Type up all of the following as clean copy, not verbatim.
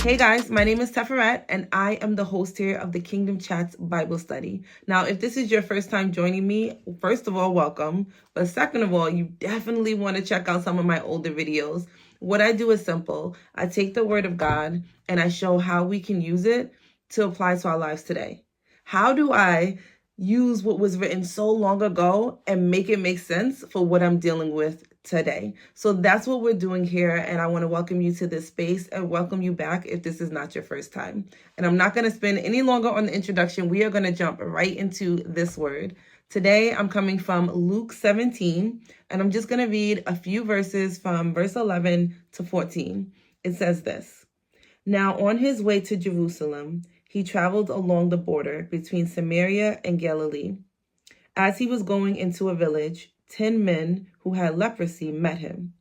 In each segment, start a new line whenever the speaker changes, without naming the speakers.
Hey guys, my name is Teferet, and I am the host here of the Kingdom Chats Bible Study. Now, if this is your first time joining me, first of all, welcome. But second of all, you definitely want to check out some of my older videos. What I do is simple. I take the Word of God and I show how we can use it to apply to our lives today. How do I use what was written so long ago and make it make sense for what I'm dealing with today? So that's what we're doing here, and I want to welcome you to this space and welcome you back if this is not your first time. And I'm not going to spend any longer on the introduction. We are going to jump right into this word. Today I'm coming from Luke 17, and I'm just going to read a few verses from verse 11 to 14. It says this: Now on his way to Jerusalem, he traveled along the border between Samaria and Galilee. As he was going into a village, 10 men who had leprosy met him.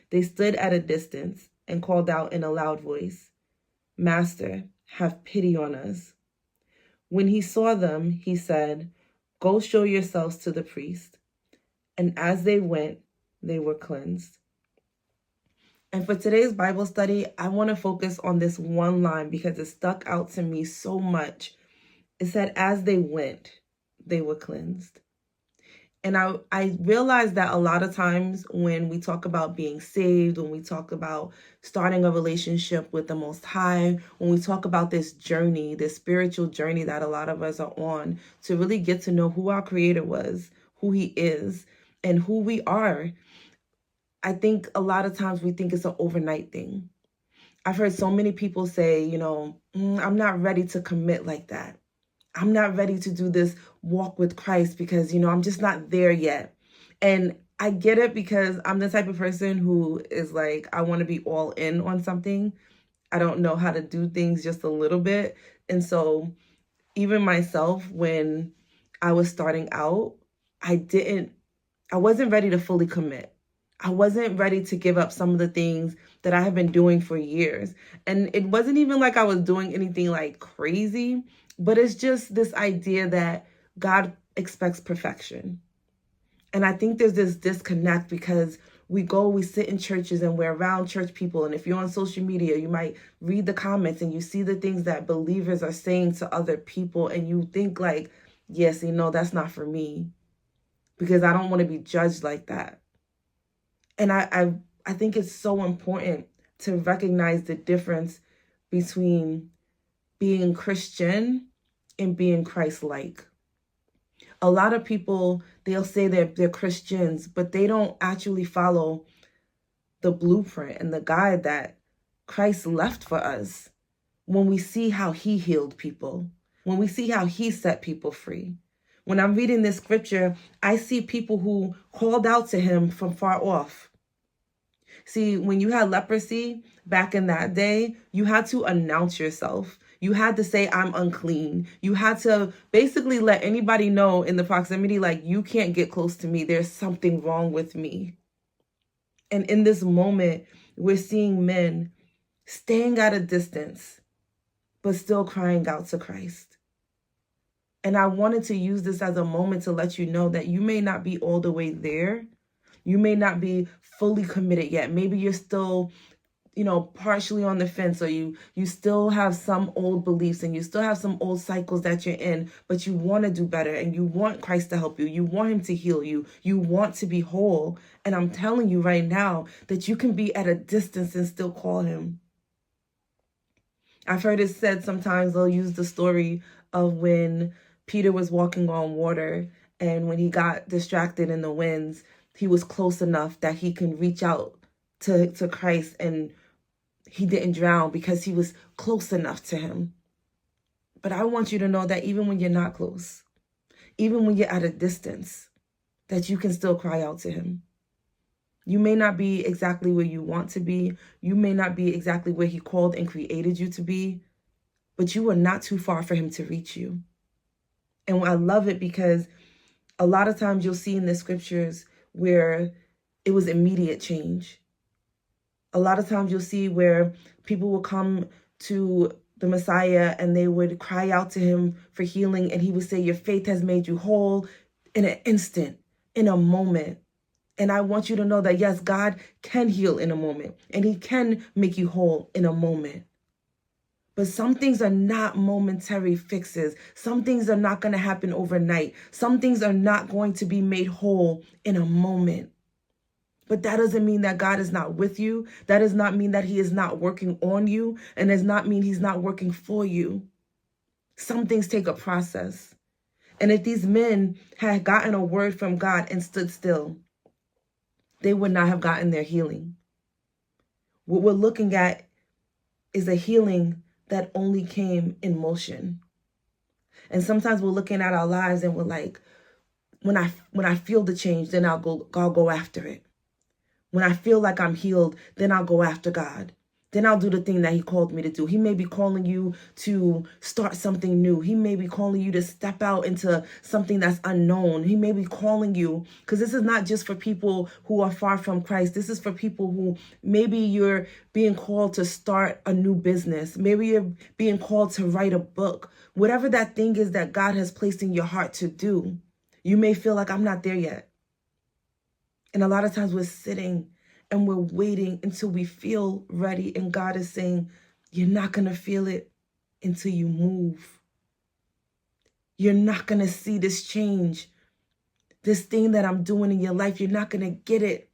They stood at a distance and called out in a loud voice, "Master, have pity on us." When he saw them, he said, "Go show yourselves to the priest." And as they went, they were cleansed. And for today's Bible study, I want to focus on this one line because it stuck out to me so much. It said, as they went, they were cleansed. And I realized that a lot of times when we talk about being saved, when we talk about starting a relationship with the Most High, when we talk about this journey, this spiritual journey that a lot of us are on to really get to know who our Creator was, who He is, and who we are, I think a lot of times we think it's an overnight thing. I've heard so many people say, I'm not ready to commit like that. I'm not ready to do this walk with Christ because, I'm just not there yet. And I get it because I'm the type of person who is like, I want to be all in on something. I don't know how to do things just a little bit. And so even myself, when I was starting out, I wasn't ready to fully commit. I wasn't ready to give up some of the things that I have been doing for years. And it wasn't even like I was doing anything like crazy, but it's just this idea that God expects perfection. And I think there's this disconnect because we sit in churches and we're around church people. And if you're on social media, you might read the comments and you see the things that believers are saying to other people. And you think like, yes, that's not for me because I don't want to be judged like that. And I think it's so important to recognize the difference between being Christian and being Christ-like. A lot of people, they'll say they're Christians, but they don't actually follow the blueprint and the guide that Christ left for us. When we see how He healed people, when we see how He set people free. When I'm reading this scripture, I see people who called out to Him from far off. See, when you had leprosy back in that day, you had to announce yourself. You had to say, I'm unclean. You had to basically let anybody know in the proximity, like, you can't get close to me. There's something wrong with me. And in this moment, we're seeing men staying at a distance, but still crying out to Christ. And I wanted to use this as a moment to let you know that you may not be all the way there. You may not be fully committed yet. Maybe you're still, partially on the fence, or you still have some old beliefs and you still have some old cycles that you're in, but you want to do better and you want Christ to help you. You want Him to heal you. You want to be whole. And I'm telling you right now that you can be at a distance and still call Him. I've heard it said sometimes they'll use the story of when Peter was walking on water and when he got distracted in the winds, he was close enough that he can reach out to Christ and he didn't drown because he was close enough to Him. But I want you to know that even when you're not close, even when you're at a distance, that you can still cry out to Him. You may not be exactly where you want to be. You may not be exactly where He called and created you to be, but you are not too far for Him to reach you. And I love it because a lot of times you'll see in the scriptures where it was immediate change. A lot of times you'll see where people will come to the Messiah and they would cry out to Him for healing, and He would say, your faith has made you whole in an instant, in a moment. And I want you to know that, yes, God can heal in a moment and He can make you whole in a moment. But some things are not momentary fixes. Some things are not going to happen overnight. Some things are not going to be made whole in a moment. But that doesn't mean that God is not with you. That does not mean that he is not working on you, and does not mean he's not working for you. Some things take a process. And if these men had gotten a word from God and stood still, they would not have gotten their healing. What we're looking at is a healing that only came in motion. And sometimes we're looking at our lives and we're like, when I feel the change, then I'll go after it. When I feel like I'm healed, then I'll go after God. Then I'll do the thing that he called me to do. He may be calling you to start something new. He may be calling you to step out into something that's unknown. He may be calling you, because this is not just for people who are far from Christ. This is for people who maybe you're being called to start a new business. Maybe you're being called to write a book. Whatever that thing is that God has placed in your heart to do, you may feel like, I'm not there yet. And a lot of times we're sitting and we're waiting until we feel ready. And God is saying, you're not going to feel it until you move. You're not going to see this change, this thing that I'm doing in your life. You're not going to get it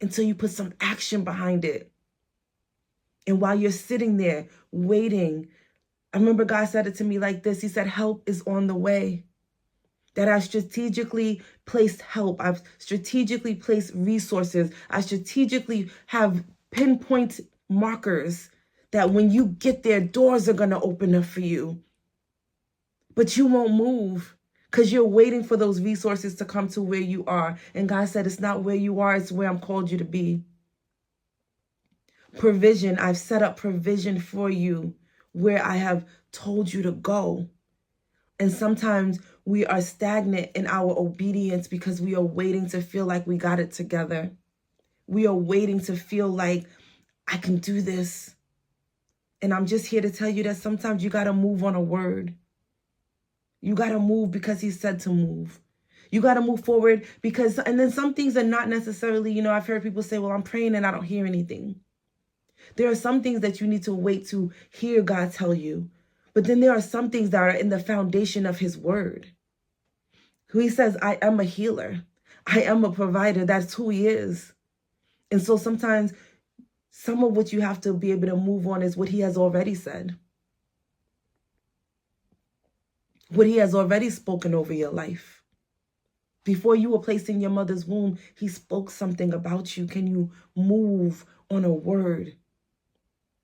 until you put some action behind it. And while you're sitting there waiting, I remember God said it to me like this. He said, help is on the way. That I strategically placed help. I've strategically placed resources. I strategically have pinpoint markers that when you get there, doors are going to open up for you. But you won't move because you're waiting for those resources to come to where you are. And God said, it's not where you are, it's where I'm called you to be. Provision, I've set up provision for you where I have told you to go. And sometimes we are stagnant in our obedience because we are waiting to feel like we got it together. We are waiting to feel like I can do this. And I'm just here to tell you that sometimes you got to move on a word. You got to move because he said to move. You got to move forward because, and then some things are not necessarily, I've heard people say, well, I'm praying and I don't hear anything. There are some things that you need to wait to hear God tell you. But then there are some things that are in the foundation of his word. He says, I am a healer. I am a provider. That's who he is. And so sometimes some of what you have to be able to move on is what he has already said. What he has already spoken over your life. Before you were placed in your mother's womb, he spoke something about you. Can you move on a word?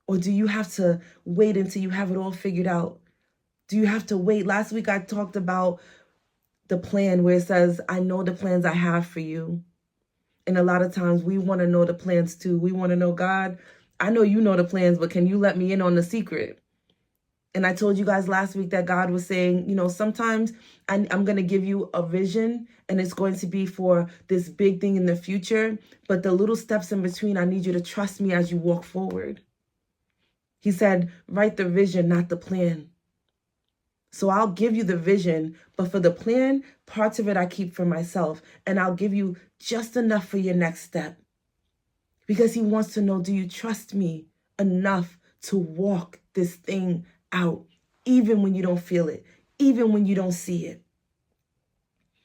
Or do you have to wait until you have it all figured out? Do you have to wait? Last week I talked about the plan where it says, I know the plans I have for you. And a lot of times we want to know the plans too. We want to know, God, I know you know the plans, but can you let me in on the secret? And I told you guys last week that God was saying, sometimes I'm going to give you a vision and it's going to be for this big thing in the future. But the little steps in between, I need you to trust me as you walk forward. He said, write the vision, not the plan. So I'll give you the vision, but for the plan, parts of it I keep for myself. And I'll give you just enough for your next step. Because he wants to know, do you trust me enough to walk this thing out, even when you don't feel it, even when you don't see it?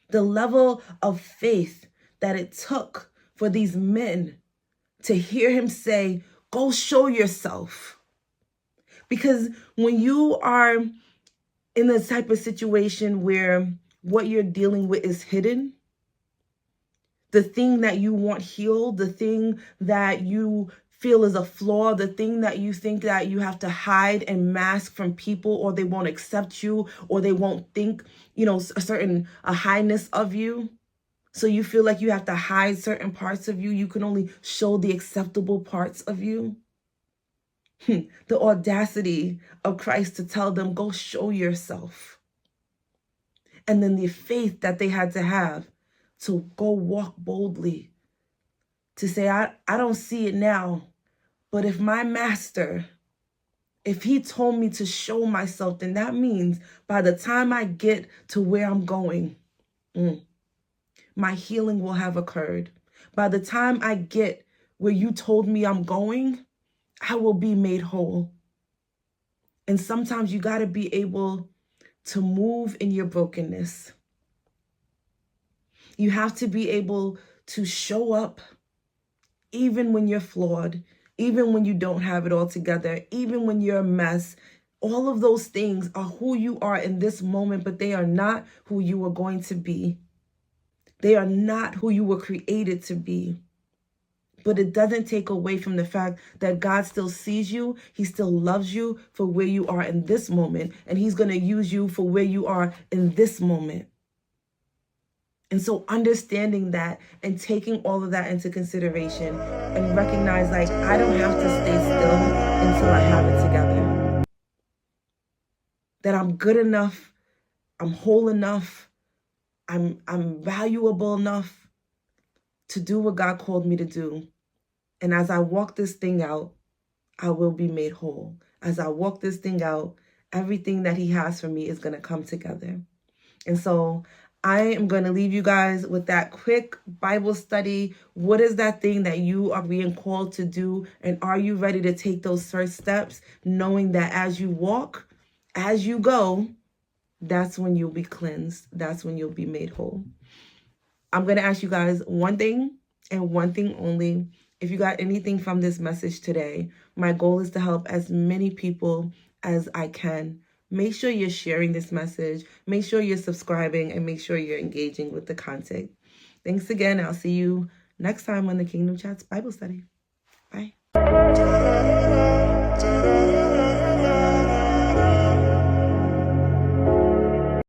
The level of faith that it took for these men to hear him say, go show yourself. Because when you are in the type of situation where what you're dealing with is hidden, the thing that you want healed, the thing that you feel is a flaw, the thing that you think that you have to hide and mask from people, or they won't accept you, or they won't think, a highness of you. So you feel like you have to hide certain parts of you. You can only show the acceptable parts of you. The audacity of Christ to tell them, go show yourself. And then the faith that they had to have to go walk boldly, to say, I don't see it now, but if my master, if he told me to show myself, then that means by the time I get to where I'm going, my healing will have occurred. By the time I get where you told me I'm going, I will be made whole. And sometimes you got to be able to move in your brokenness. You have to be able to show up even when you're flawed, even when you don't have it all together, even when you're a mess. All of those things are who you are in this moment, but they are not who you are going to be. They are not who you were created to be. But it doesn't take away from the fact that God still sees you. He still loves you for where you are in this moment. And he's going to use you for where you are in this moment. And so understanding that and taking all of that into consideration and recognize, like, I don't have to stay still until I have it together. That I'm good enough. I'm whole enough. I'm valuable enough to do what God called me to do. And as I walk this thing out, I will be made whole. As I walk this thing out, everything that he has for me is going to come together. And so I am going to leave you guys with that quick Bible study. What is that thing that you are being called to do? And are you ready to take those first steps, knowing that as you walk, as you go, that's when you'll be cleansed. That's when you'll be made whole. I'm going to ask you guys one thing and one thing only. If you got anything from this message today, my goal is to help as many people as I can. Make sure you're sharing this message. Make sure you're subscribing and make sure you're engaging with the content. Thanks again. I'll see you next time on the Kingdom Chats Bible Study. Bye.